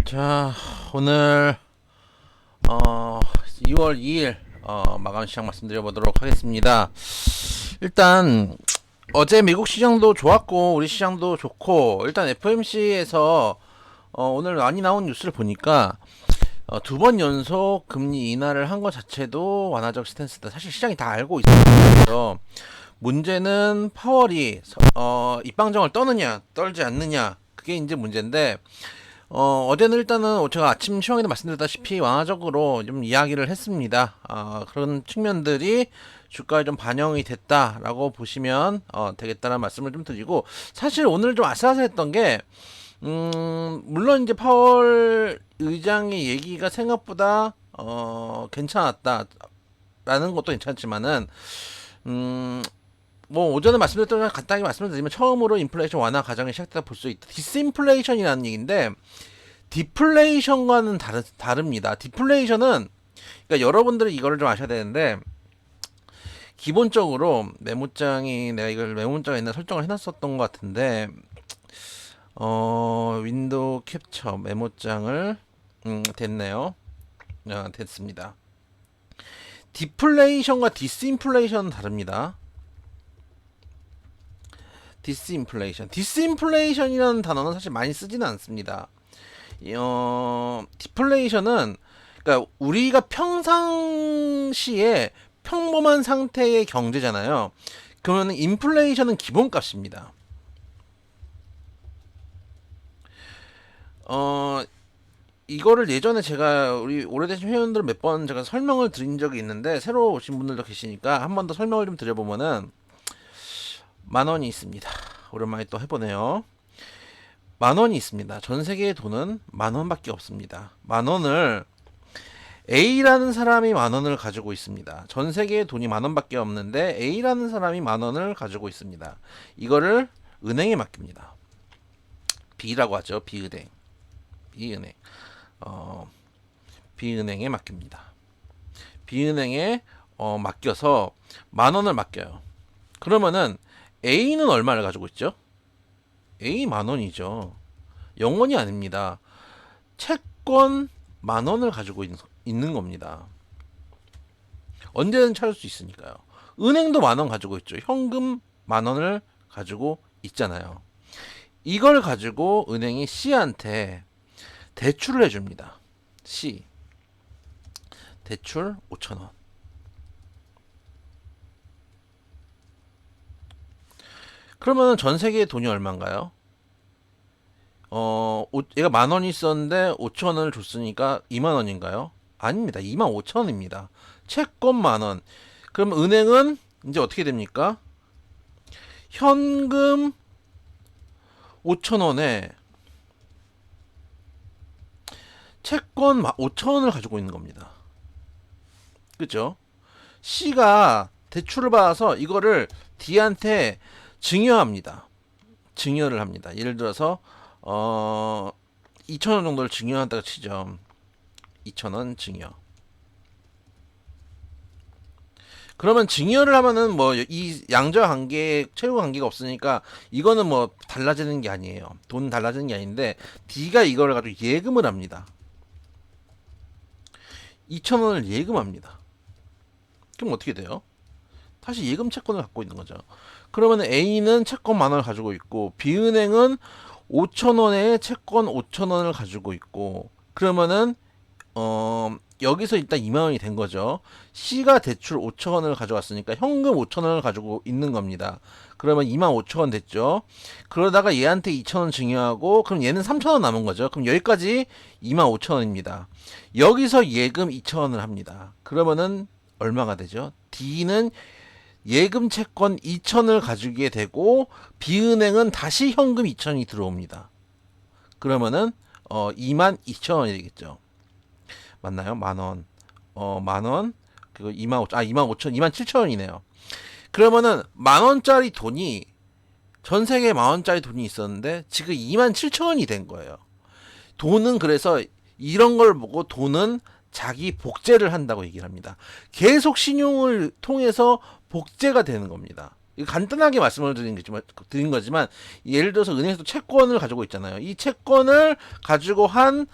자, 오늘 2월 2일 마감 시장 말씀드려보도록 하겠습니다. 일단 어제 미국 시장도 좋았고 우리 시장도 좋고, 일단 FOMC에서 오늘 많이 나온 뉴스를 보니까 두 번 연속 금리 인하를 한 것 자체도 완화적 스탠스다. 사실 시장이 다 알고 있어요. 문제는 파월이 입방정을 떠느냐 떨지 않느냐, 그게 이제 문제인데, 어제는 일단은 제가 아침 시황에도 말씀드렸다시피 완화적으로 좀 이야기를 했습니다. 그런 측면들이 주가에 좀 반영이 됐다라고 보시면 되겠다는 말씀을 좀 드리고, 사실 오늘 좀 아슬아슬했던 게, 물론 이제 파월 의장의 얘기가 생각보다 괜찮았다라는 것도 괜찮지만은, 뭐 오전에 말씀드렸던 걸 간단하게 말씀드리면, 처음으로 인플레이션 완화 과정이 시작됐다 볼 수 있다. 디스인플레이션이라는 얘기인데, 디플레이션과는 다릅니다. 디플레이션은, 그러니까 여러분들이 이거를 좀 아셔야 되는데, 기본적으로 메모장이, 내가 이걸 메모장에 옛날 설정을 해놨었던 것 같은데, 윈도우 캡처 메모장을 됐네요. 됐습니다. 디플레이션과 디스인플레이션은 다릅니다. 디스인플레이션이라는 단어는 사실 많이 쓰지는 않습니다. 디플레이션은, 그러니까 우리가 평상시에 평범한 상태의 경제잖아요. 그러면 인플레이션은 기본값입니다. 이거를 예전에 제가 우리 오래되신 회원들 몇 번 제가 설명을 드린 적이 있는데, 새로 오신 분들도 계시니까 한 번 더 설명을 좀 드려보면은, 10,000원이 있습니다. 오랜만에 또 해보네요. 10,000원이 있습니다. 전 세계의 돈은 10,000원밖에 없습니다. 10,000원을 A라는 사람이 10,000원을 가지고 있습니다. 전 세계의 돈이 10,000원밖에 없는데 A라는 사람이 10,000원을 가지고 있습니다. 이거를 은행에 맡깁니다. B라고 하죠. B은행. B은행에 맡깁니다. B은행에 맡겨서 10,000원을 맡겨요. 그러면은 A는 얼마를 가지고 있죠? A 10,000원이죠. 0원이 아닙니다. 채권 10,000원을 가지고 있는 겁니다. 언제든 찾을 수 있으니까요. 은행도 10,000원 가지고 있죠. 현금 10,000원을 가지고 있잖아요. 이걸 가지고 은행이 C한테 대출을 해줍니다. C. 대출 5,000원. 그러면 전 세계의 돈이 얼마인가요? 얘가 10,000원이 있었는데 5,000원을 줬으니까 20,000원인가요? 아닙니다. 25,000원입니다. 채권 10,000원. 그럼 은행은 이제 어떻게 됩니까? 현금 5,000원에 채권 5,000원을 가지고 있는 겁니다. 그죠? C가 대출을 받아서 이거를 D한테 증여합니다. 증여를 합니다. 예를 들어서 2,000원 정도를 증여한다고 치죠. 2,000원 증여. 그러면 증여를 하면은 뭐 이 양자 관계, 최후 관계가 없으니까 이거는 뭐 달라지는 게 아니에요. 돈 달라지는 게 아닌데, D가 이걸 가지고 예금을 합니다. 2,000원을 예금합니다. 그럼 어떻게 돼요? 다시 예금 채권을 갖고 있는 거죠. 그러면 A는 채권 10,000원을 가지고 있고, B은행은 5,000원에 채권 5,000원을 가지고 있고, 그러면은 여기서 일단 20,000원이 된 거죠. C가 대출 5,000원을 가져왔으니까 현금 5,000원을 가지고 있는 겁니다. 그러면 25,000원 됐죠. 그러다가 얘한테 2,000원 증여하고, 그럼 얘는 3,000원 남은 거죠. 그럼 여기까지 25,000원입니다. 여기서 예금 2,000원을 합니다. 그러면은 얼마가 되죠? D는 예금 채권 2,000원을 가지게 되고, B은행은 다시 현금 2,000원이 들어옵니다. 그러면은 22,000원이 되겠죠. 맞나요? 10,000원. 10,000원. 그리고 25,000, 27,000원이네요. 그러면은 10,000원짜리 돈이, 전 세계에 10,000원짜리 돈이 있었는데 지금 27,000원이 된 거예요. 돈은, 그래서 이런 걸 보고 돈은 자기 복제를 한다고 얘기를 합니다. 계속 신용을 통해서 복제가 되는 겁니다. 이거 간단하게 말씀을 드린 거지만 예를 들어서 은행에서 채권을 가지고 있잖아요. 이 채권을 가지고 한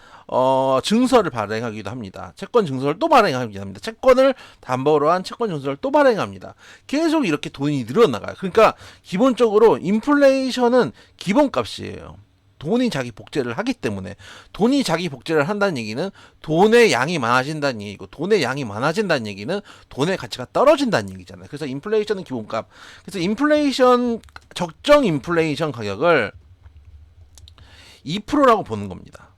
증서를 발행하기도 합니다. 채권 증서를 또 발행하기도 합니다. 채권을 담보로 한 채권 증서를 또 발행합니다. 계속 이렇게 돈이 늘어나가요. 그러니까 기본적으로 인플레이션은 기본값이에요. 돈이 자기 복제를 하기 때문에, 돈이 자기 복제를 한다는 얘기는 돈의 양이 많아진다는 얘기고, 돈의 양이 많아진다는 얘기는 돈의 가치가 떨어진다는 얘기잖아요. 그래서 인플레이션은 기본값. 그래서 인플레이션, 적정 인플레이션 가격을 2%라고 보는 겁니다.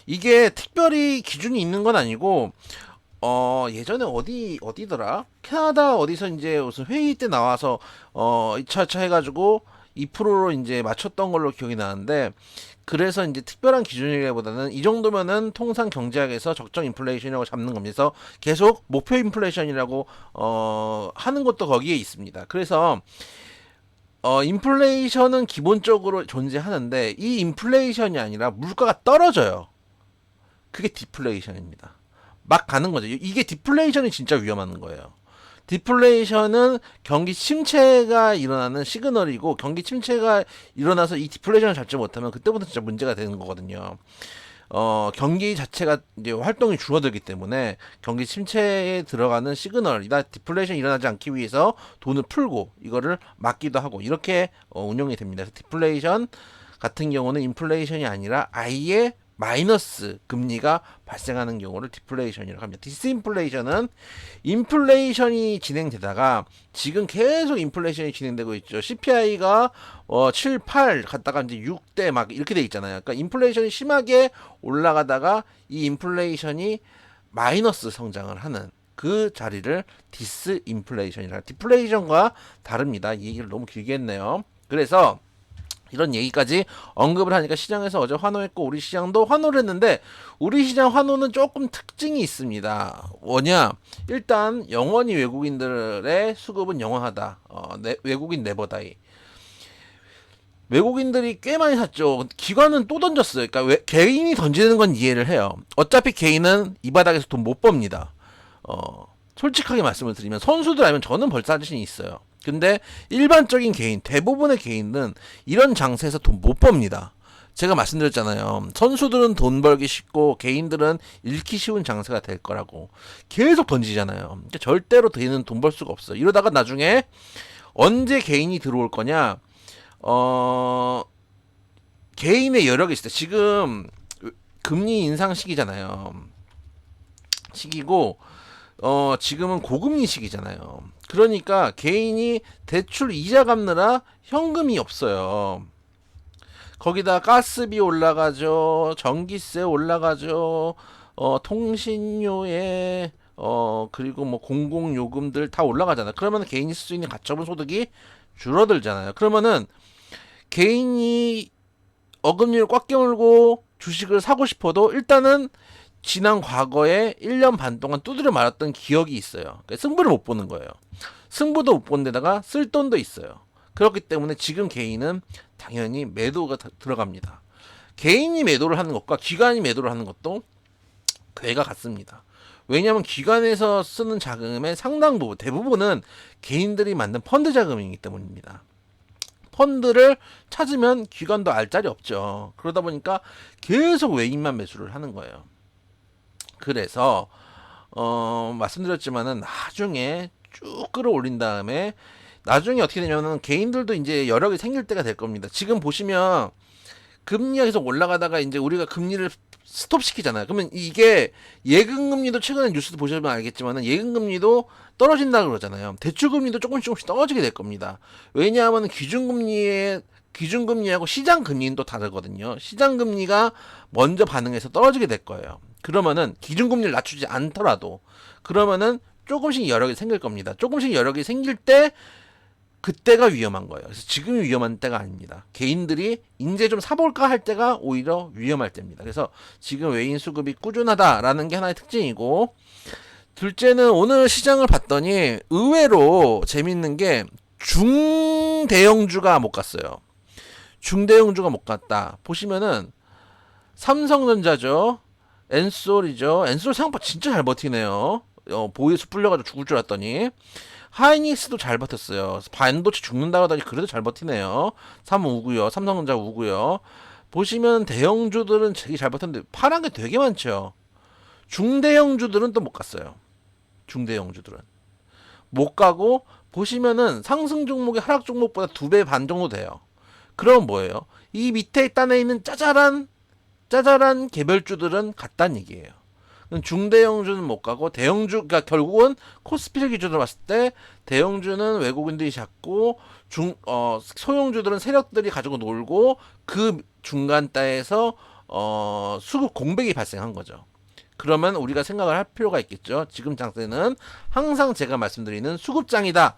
이게 특별히 기준이 있는 건 아니고, 예전에 어디더라? 캐나다 어디서 이제 무슨 회의 때 나와서, 이차차 해가지고, 2%로 이제 맞췄던 걸로 기억이 나는데, 그래서 이제 특별한 기준이라기보다는 이 정도면은 통상 경제학에서 적정 인플레이션이라고 잡는 겁니다. 그래서 계속 목표 인플레이션이라고 하는 것도 거기에 있습니다. 그래서 인플레이션은 기본적으로 존재하는데, 이 인플레이션이 아니라 물가가 떨어져요. 그게 디플레이션입니다. 막 가는 거죠. 이게 디플레이션이 진짜 위험한 거예요. 디플레이션은 경기 침체가 일어나는 시그널이고, 경기 침체가 일어나서 이 디플레이션을 잡지 못하면 그때부터 진짜 문제가 되는 거거든요. 경기 자체가 이제 활동이 줄어들기 때문에 경기 침체에 들어가는 시그널이다. 디플레이션이 일어나지 않기 위해서 돈을 풀고 이거를 막기도 하고 이렇게 운용이 됩니다. 그래서 디플레이션 같은 경우는 인플레이션이 아니라 아예 마이너스 금리가 발생하는 경우를 디플레이션이라고 합니다. 디스인플레이션은 인플레이션이 진행되다가 지금 계속 인플레이션이 진행되고 있죠. CPI가 7, 8 갔다가 이제 6대 막 이렇게 돼 있잖아요. 그러니까 인플레이션이 심하게 올라가다가 이 인플레이션이 마이너스 성장을 하는 그 자리를 디스인플레이션이라. 디플레이션과 다릅니다. 이 얘기를 너무 길게 했네요. 그래서 이런 얘기까지 언급을 하니까 시장에서 어제 환호했고 우리 시장도 환호를 했는데, 우리 시장 환호는 조금 특징이 있습니다. 뭐냐? 일단 영원히 외국인들의 수급은 영원하다. 외국인 네버다이. 외국인들이 꽤 많이 샀죠. 기관은 또 던졌어요. 그러니까 개인이 던지는 건 이해를 해요. 어차피 개인은 이 바닥에서 돈 못 법니다. 솔직하게 말씀을 드리면 선수들 알면 저는 벌써 자신이 있어요. 근데 일반적인 개인, 대부분의 개인은 이런 장세에서 돈 못 법니다. 제가 말씀드렸잖아요. 선수들은 돈 벌기 쉽고 개인들은 잃기 쉬운 장세가 될 거라고 계속 던지잖아요. 그러니까 절대로 개인은 돈 벌 수가 없어요. 이러다가 나중에 언제 개인이 들어올 거냐? 개인의 여력이 있을 때, 지금 금리 인상 시기잖아요. 시기고 지금은 고금리 시기잖아요. 그러니까 개인이 대출 이자 갚느라 현금이 없어요. 거기다 가스비 올라가죠. 전기세 올라가죠. 통신료에 그리고 뭐 공공요금들 다 올라가잖아요. 그러면 개인이 쓸 수 있는 가처분 소득이 줄어들잖아요. 그러면은 개인이 어금니를 꽉 깨물고 주식을 사고 싶어도 일단은 지난 과거에 1년 반 동안 두드려 맞았던 기억이 있어요. 그러니까 승부를 못 보는 거예요. 승부도 못 보는 데다가 쓸 돈도 있어요. 그렇기 때문에 지금 개인은 당연히 매도가 들어갑니다. 개인이 매도를 하는 것과 기관이 매도를 하는 것도 궤가 같습니다. 왜냐하면 기관에서 쓰는 자금의 상당 부분, 대부분은 개인들이 만든 펀드 자금이기 때문입니다. 펀드를 찾으면 기관도 알 자리 없죠. 그러다 보니까 계속 외인만 매수를 하는 거예요. 그래서 말씀드렸지만은 나중에 쭉 끌어올린 다음에 나중에 어떻게 되냐면은 개인들도 이제 여력이 생길 때가 될 겁니다. 지금 보시면 금리가 계속 올라가다가 이제 우리가 금리를 스톱시키잖아요. 그러면 이게 예금금리도 최근에 뉴스도 보시면 알겠지만은 예금금리도 떨어진다 그러잖아요. 대출금리도 조금씩 떨어지게 될 겁니다. 왜냐하면 기준금리하고 시장금리는 또 다르거든요. 시장금리가 먼저 반응해서 떨어지게 될 거예요. 그러면은 기준금리를 낮추지 않더라도 그러면은 조금씩 여력이 생길 겁니다. 조금씩 여력이 생길 때 그때가 위험한 거예요. 그래서 지금이 위험한 때가 아닙니다. 개인들이 이제 좀 사볼까 할 때가 오히려 위험할 때입니다. 그래서 지금 외인 수급이 꾸준하다라는 게 하나의 특징이고, 둘째는 오늘 시장을 봤더니 의외로 재밌는 게 중대형주가 못 갔어요. 중대형주가 못 갔다. 보시면은 삼성전자죠. 엔솔이죠. 엔솔 생각보다 진짜 잘 버티네요. 보유수 풀려가지고 죽을 줄 알았더니. 하이닉스도 잘 버텼어요. 반도체 죽는다고 하더니 그래도 잘 버티네요. 삼우고요. 삼성전자 우고요. 보시면 대형주들은 되게 잘 버텼는데 파란 게 되게 많죠. 중대형주들은 또 못 갔어요. 중대형주들은 못 가고 보시면은 상승 종목이 하락 종목보다 2배 반 정도 돼요. 그럼 뭐예요? 이 밑에 단에 있는 짜잘한 개별주들은 갔단 얘기예요. 중대형주는 못 가고 대형주, 그러니까 결국은 코스피를 기준으로 봤을 때 대형주는 외국인들이 잡고 소형주들은 세력들이 가지고 놀고 그 중간 따에서 수급 공백이 발생한 거죠. 그러면 우리가 생각을 할 필요가 있겠죠. 지금 장세는 항상 제가 말씀드리는 수급장이다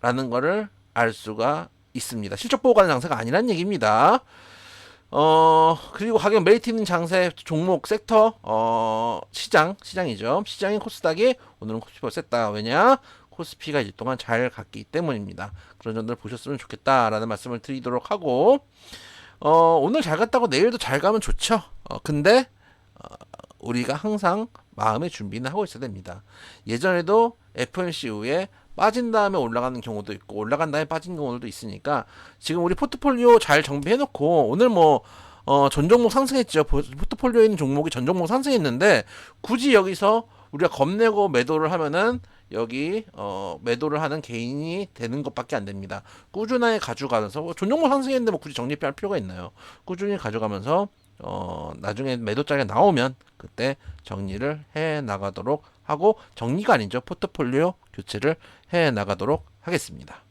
라는 거를 알 수가 있습니다. 실적 보고 가는 장세가 아니란 얘기입니다. 그리고 가격 메리트 장세 종목 섹터 시장이죠. 시장인 코스닥이 오늘은 코스피가 셌다. 왜냐? 코스피가 일 동안 잘 갔기 때문입니다. 그런 점들 보셨으면 좋겠다라는 말씀을 드리도록 하고 오늘 잘 갔다고 내일도 잘 가면 좋죠. 근데 우리가 항상 마음의 준비는 하고 있어야 됩니다. 예전에도 FOMC 이후에 빠진 다음에 올라가는 경우도 있고 올라간 다음에 빠진 경우도 있으니까 지금 우리 포트폴리오 잘 정비해놓고 오늘 전 종목 상승했죠. 포트폴리오에 있는 종목이 전 종목 상승했는데 굳이 여기서 우리가 겁내고 매도를 하면은 여기 매도를 하는 개인이 되는 것밖에 안 됩니다. 꾸준하게 가져가면서 전 종목 상승했는데 뭐 굳이 적립할 필요가 있나요? 꾸준히 가져가면서 나중에 매도장에 나오면 그때 정리를 해 나가도록 하고 정리가 아니죠. 포트폴리오 교체를 해 나가도록 하겠습니다.